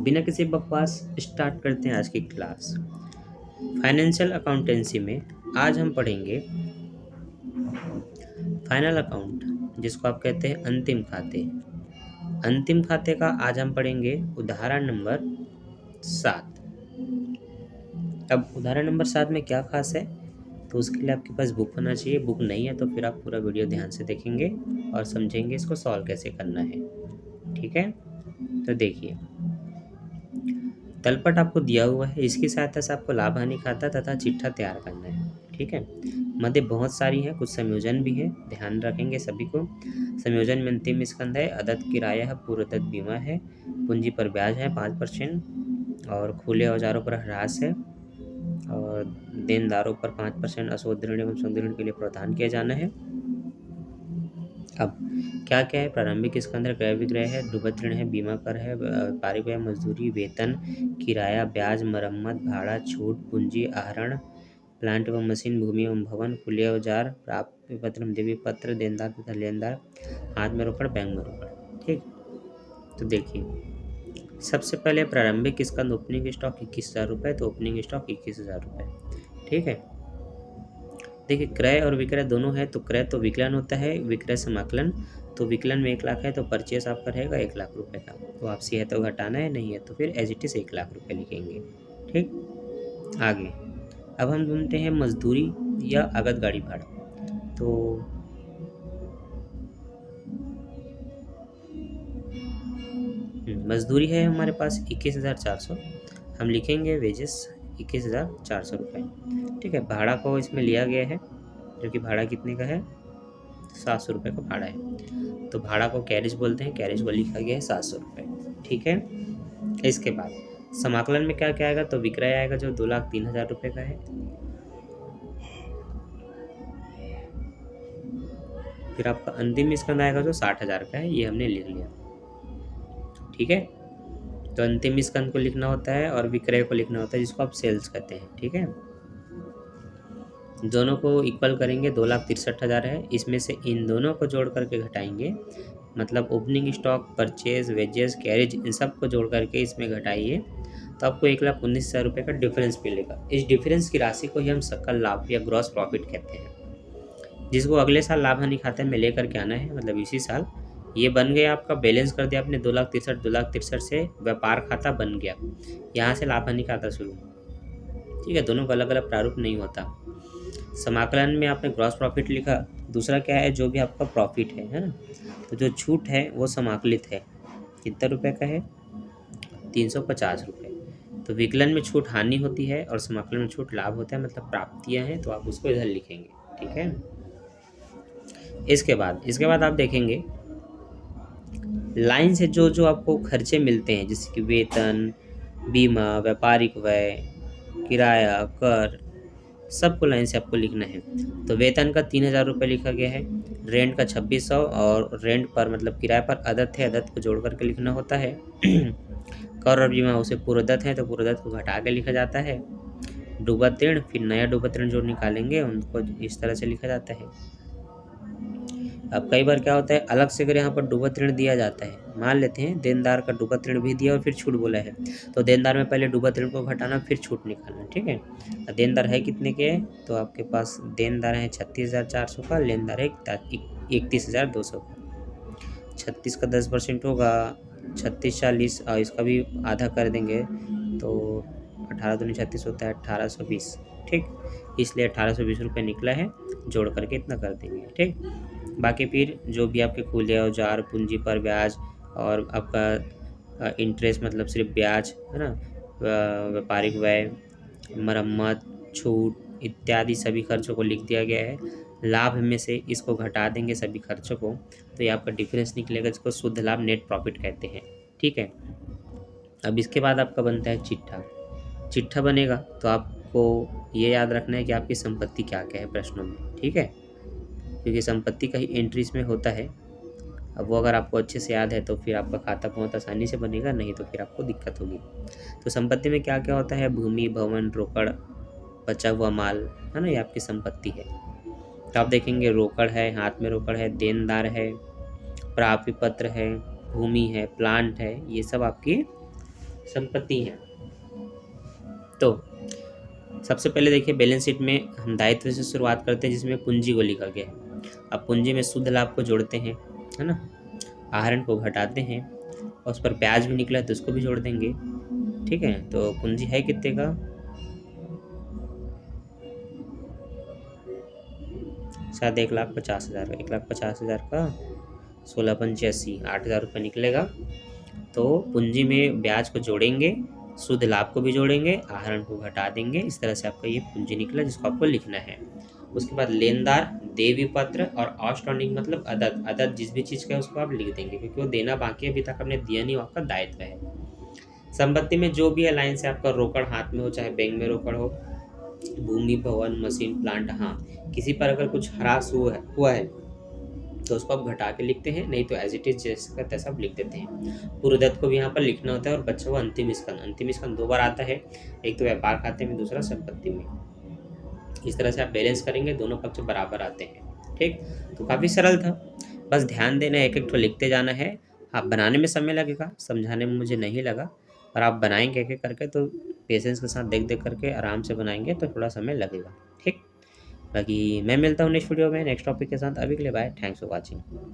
बिना किसी बकवास स्टार्ट करते हैं आज की क्लास। फाइनेंशियल अकाउंटेंसी में आज हम पढ़ेंगे फाइनल अकाउंट, जिसको आप कहते हैं अंतिम खाते। अंतिम खाते का आज हम पढ़ेंगे उदाहरण नंबर 7। अब उदाहरण नंबर 7 में क्या खास है, तो उसके लिए आपके पास बुक होना चाहिए। बुक नहीं है तो फिर आप पूरा वीडियो ध्यान से देखेंगे और समझेंगे इसको सॉल्व कैसे करना है। ठीक है, तो देखिए तलपट आपको दिया हुआ है, इसकी सहायता से आपको लाभ हानि खाता तथा चिट्ठा तैयार करना है। ठीक है, मदे बहुत सारी हैं, कुछ संयोजन भी है, ध्यान रखेंगे सभी को। संयोजन में अंतिम स्कंद है, अदत्त किराया है, पूर्वदत्त बीमा है, पूंजी पर ब्याज है 5%, और खुले औजारों पर ह्रास है, और देनदारों पर 5% अशोध ऋण एवं शुद्ध ऋण के लिए प्रावधान किया जाना है। अब क्या क्या है, प्रारंभिक स्कंद है, क्रय विक्रय है, डूबत ऋण है, बीमा कर है, व्यापारिक व्यय, मजदूरी, वेतन, किराया, ब्याज, मरम्मत, भाड़ा, छूट, पूंजी, आहरण, प्लांट एवं मशीन, भूमि एवं भवन, खुले औजार, प्राप्ति पत्र, देवी पत्र, देनदार तथा लेनदार, हाथ में रोकड़, बैंक में रोकड़। ठीक, तो देखिए सबसे पहले प्रारंभिक स्कंद ओपनिंग स्टॉक 21,000 रुपये, तो ओपनिंग स्टॉक 21,000 रुपये। ठीक है, देखिए क्रय और विक्रय दोनों है, तो क्रय तो विकलन होता है, विक्रय समाकलन, तो विकलन में 1 लाख है तो परचेस आपका रहेगा 1 लाख रुपए का। तो वापसी है तो घटाना है, नहीं है तो फिर एज इट इज 1 लाख रुपए लिखेंगे। ठीक, आगे अब हम ढूंढते हैं मजदूरी या आगत गाड़ी भाड़ा। तो मजदूरी है हमारे पास 21,400, हम लिखेंगे वेजेस 21,400 रुपये। ठीक है, भाड़ा को इसमें लिया गया है, जो कि भाड़ा कितने का है, 700 रुपये का भाड़ा है, तो भाड़ा को कैरेज बोलते हैं, कैरेज को लिखा गया है 700 रुपये। ठीक है, इसके बाद समाकलन में क्या क्या आएगा, तो विक्रय आएगा जो 2,03,000 रुपये का है, फिर आपका अंतिम स्कंद आएगा जो 60,000 का है, ये हमने लिख लिया। ठीक है, तो अंतिम स्कंद को लिखना होता है और विक्रय को लिखना होता है, जिसको आप सेल्स कहते हैं। ठीक है, दोनों को इक्वल करेंगे, 2,63,000 है, इसमें से इन दोनों को जोड़ करके घटाएंगे, मतलब opening stock, purchase, wages, carriage, इन सब को जोड़ करके इसमें घटाइए, तो आपको 1,19,000 रुपये का डिफरेंस मिलेगा। इस डिफरेंस की राशि को ही हम सकल लाभ या ग्रॉस प्रॉफिट कहते हैं, जिसको अगले साल लाभ हानि खाते में लेकर के आना है, मतलब इसी साल। ये बन गया आपका, बैलेंस कर दिया आपने 2,63,000 से व्यापार खाता बन गया, यहाँ से लाभ हानि खाता शुरू। ठीक है, दोनों का अलग अलग प्रारूप नहीं होता। समाकलन में आपने ग्रॉस प्रॉफिट लिखा, दूसरा क्या है, जो भी आपका प्रॉफिट है ना, तो जो छूट है वो समाकलित है, कितना रुपए का है, 350 रुपये। तो विकलन में छूट हानि होती है और समाकलन में छूट लाभ होता है, मतलब प्राप्तियां हैं, तो आप उसको इधर लिखेंगे। ठीक है, इसके बाद आप देखेंगे लाइन से जो जो आपको खर्चे मिलते हैं, जैसे कि वेतन, बीमा, व्यापारिक व्यय, किराया, कर, सबको लाइन से आपको लिखना है। तो वेतन का 3,000 रुपये लिखा गया है, रेंट का 2,600, और रेंट पर मतलब किराए पर अदत्त है, अदत्त को जोड़ करके लिखना होता है। कर और बीमा उसे पूर्वदत्त है, तो पूर्वदत्त को घटा के लिखा जाता है। डूबत ऋण, फिर नया डूबत ऋण जो निकालेंगे उनको इस तरह से लिखा जाता है। अब कई बार क्या होता है, अलग से अगर यहाँ पर डूबत ऋण दिया जाता है, मान लेते हैं देनदार का डूबत ऋण भी दिया और फिर छूट बोला है, तो देनदार में पहले डूबत ऋण को घटाना फिर छूट निकालना। ठीक है, देनदार है कितने के, तो आपके पास देनदार है 36,400 का, लेनदार है 31,200 का। 36 का 10% होगा 36, 40, और इसका भी आधा कर देंगे तो 18 दूनी 36 होता है 1,820। ठीक, इसलिए 1,820 रुपये निकला है, जोड़ करके इतना कर देंगे। ठीक, बाकी फिर जो भी आपके खुले औजार, पूंजी पर ब्याज, और आपका इंटरेस्ट मतलब सिर्फ ब्याज है ना, व्यापारिक व्यय, मरम्मत, छूट इत्यादि सभी खर्चों को लिख दिया गया है। लाभ में से इसको घटा देंगे सभी खर्चों को, तो ये आपका डिफरेंस निकलेगा, जिसको शुद्ध लाभ, नेट प्रॉफिट कहते हैं। ठीक है, अब इसके बाद आपका बनता है चिट्ठा। चिट्ठा बनेगा तो आपको ये याद रखना है कि आपकी संपत्ति क्या क्या है प्रश्नों में। ठीक है, क्योंकि संपत्ति का ही एंट्री इसमें होता है। अब वो अगर आपको अच्छे से याद है तो फिर आपका खाता बहुत आसानी से बनेगा, नहीं तो फिर आपको दिक्कत होगी। तो संपत्ति में क्या क्या होता है, भूमि, भवन, रोकड़, बचा हुआ माल, है ना, ये आपकी संपत्ति है। तो आप देखेंगे रोकड़ है, हाथ में रोकड़ है, देनदार है, प्राप्ति पत्र है, भूमि है, प्लांट है, ये सब आपकी संपत्ति है। तो सबसे पहले देखिए बैलेंस शीट में हम दायित्व से शुरुआत करते हैं जिसमें पूंजी को लिखा गया है। अब पूंजी में शुद्ध लाभ को जोड़ते हैं, है ना, आहरण को घटाते हैं और उस पर ब्याज भी निकला है तो उसको भी जोड़ देंगे। ठीक है, तो पूंजी है कितने का, शायद 1,50,000 का। 1,50,000 का 16 × 85 8,000 रुपये निकलेगा। तो पूंजी में ब्याज को जोड़ेंगे, शुद्ध लाभ को भी जोड़ेंगे, आहरण को घटा देंगे। इस तरह से आपका ये पूंजी निकला जिसको आपको लिखना है। उसके बाद लेनदार देवी पत्र और आउटस्टैंडिंग मतलब अदद। अदद जिस भी चीज़ का है उसको आप लिख देंगे क्योंकि वो देना बाकी है, अभी तक आपने दिया नहीं, वो आपका दायित्व है। संपत्ति में जो भी अलायंस है आपका, रोकड़ हाथ में हो चाहे बैंक में रोकड़ हो, भूमि भवन मशीन प्लांट, हाँ किसी पर अगर कुछ ह्रास हुआ है तो उसको आप घटा के लिखते हैं, नहीं तो एज इट इज जैसा का तैसा आप लिख देते हैं। पूर्वदत्त को भी यहाँ पर लिखना होता है और बच्चा हुआ अंतिम स्कंद। अंतिम स्कंद 2 बार आता है, एक तो व्यापार खाते में, दूसरा संपत्ति में। इस तरह से आप बैलेंस करेंगे, दोनों पक्ष बराबर आते हैं। ठीक, तो काफ़ी सरल था, बस ध्यान देना है, एक एक तो लिखते जाना है। हाँ, बनाने में समय लगेगा, समझाने में मुझे नहीं लगा, और आप बनाएंगे एक एक करके तो पेशेंस के साथ देख देख करके आराम से बनाएंगे तो थोड़ा समय लगेगा। ठीक, बाकी मैं मिलता हूँ नेक्स्ट वीडियो में नेक्स्ट टॉपिक के साथ। अभी के लिए बाय, थैंक्स फॉर वॉचिंग।